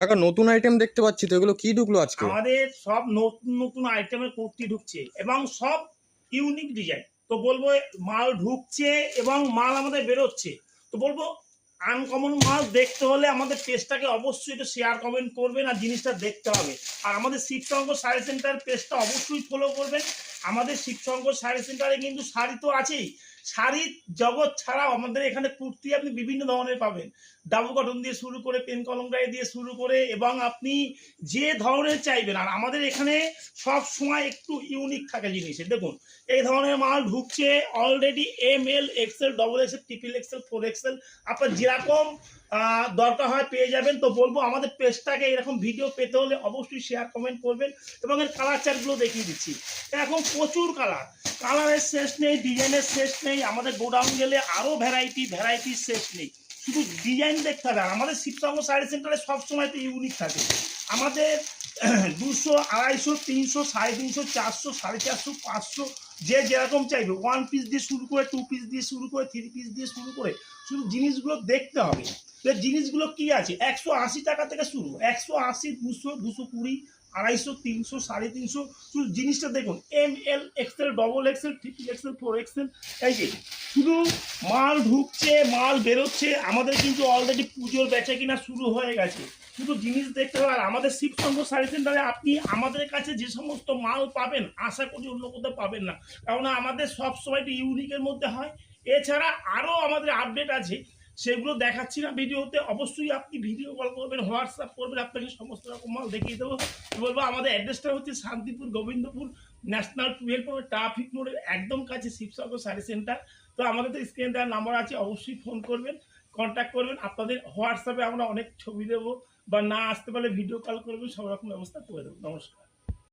কাকা নতুন আইটেম দেখতে পাচ্ছি তো, এগুলো কি ঢুকলো আজকে? আমাদের সব নতুন নতুন আইটেমের কুর্তি ঢুকছে এবং সব ইউনিক ডিজাইন। তো বলবো মাল ঢুকছে এবং মাল আমাদের বেরোচ্ছে। তো বলবো আনকমন মাল দেখতে হলে আমাদের পেজটাকে অবশ্যই একটু শেয়ার কমেন্ট করবেন আর জিনিসটা দেখতে হবে। আর আমাদের শিবশঙ্কর শাড়ি সেন্টার পেজটা অবশ্যই ফলো করবেন। আমাদের শিবশঙ্কর শাড়ি সেন্টারে কিন্তু শাড়ি তো আছেই, শাড়ির জগৎ ছাড়াও আমাদের এখানে কুর্তি আপনি বিভিন্ন ধরনের পাবেন। ডাবল কটন দিয়ে শুরু করে পেন কলমকারি দিয়ে শুরু করে এবং আপনি যে ধরনের চাইবেন। আর আমাদের এখানে সব সময় একটু ইউনিক থাকে জিনিসে। দেখুন এই ধরনের মাল ঢুকছে already ML XL XXL triple XL 4XL, আপনার যেরকম দরকার হয় পেয়ে যাবেন। তো বলবো আমাদের পেজটাকে এরকম ভিডিও পেতে হলে অবশ্যই শেয়ার কমেন্ট করবেন এবং এর কালার চার্টগুলো দেখিয়ে দিচ্ছি। এখন প্রচুর কালারের শেষ নেই, ডিজাইনের শেষ নেই। আমাদের গোডাউন গেলে আরও ভ্যারাইটির শেষ নেই। শুধু ডিজাইন দেখতে হবে। আর আমাদের শিবশঙ্কর শাড়ি সেন্টারে সবসময় একটু ইউনিক থাকে। আমাদের 200, 250, 300, 350, 400, 450, 500 যে যেরকম চাইবে, 1 পিস দিয়ে শুরু করে 2 পিস দিয়ে শুরু করে 3 পিস দিয়ে শুরু করে, শুধু জিনিসগুলো দেখতে হবে। জিনিসগুলো কি আছে, 180 টাকা থেকে শুরু, 180, 200, 220, 250, 300, 350। শুধু জিনিসটা দেখুন, ML XL XXL triple XL 4XL। এই যে শুধু মাল ঢুকছে মাল বেরোচ্ছে। আমাদের কিন্তু অলরেডি পুজোর বেচা কিনা শুরু হয়ে গেছে। শুধু জিনিস দেখতে হবে। আর আমাদের শিবশঙ্কর শাড়ি সেন্টারে আপনি আমাদের কাছে যে সমস্ত মাল পাবেন আশা করি অন্য কোথাও পাবেন না, কারণ আমাদের সব সময় একটু ইউনিকের মধ্যে হয়। এছাড়া আরও আমাদের আপডেট আছে, সেগুলো দেখাচ্ছি না ভিডিওতে। অবশ্যই আপনি ভিডিও কল করবেন, হোয়াটসঅ্যাপ করবেন, আপনাকে সমস্ত রকম মাল দেখিয়ে দেবো। বলবো আমাদের অ্যাড্রেসটা হচ্ছে শান্তিপুর গোবিন্দপুর ন্যাশনাল 12 ট্রাফিক মোড়ের একদম কাছে শিবশঙ্কর শাড়ি সেন্টার। তো আমাদের তো স্ক্রিনে দেওয়ার নাম্বার আছে, অবশ্যই ফোন করবেন, কন্ট্যাক্ট করবেন। আপনাদের হোয়াটসঅ্যাপে আমরা অনেক ছবি দেবো, বা না আসতে পারলে ভিডিও কল করবেন, সব রকম ব্যবস্থা করে দেবো। নমস্কার।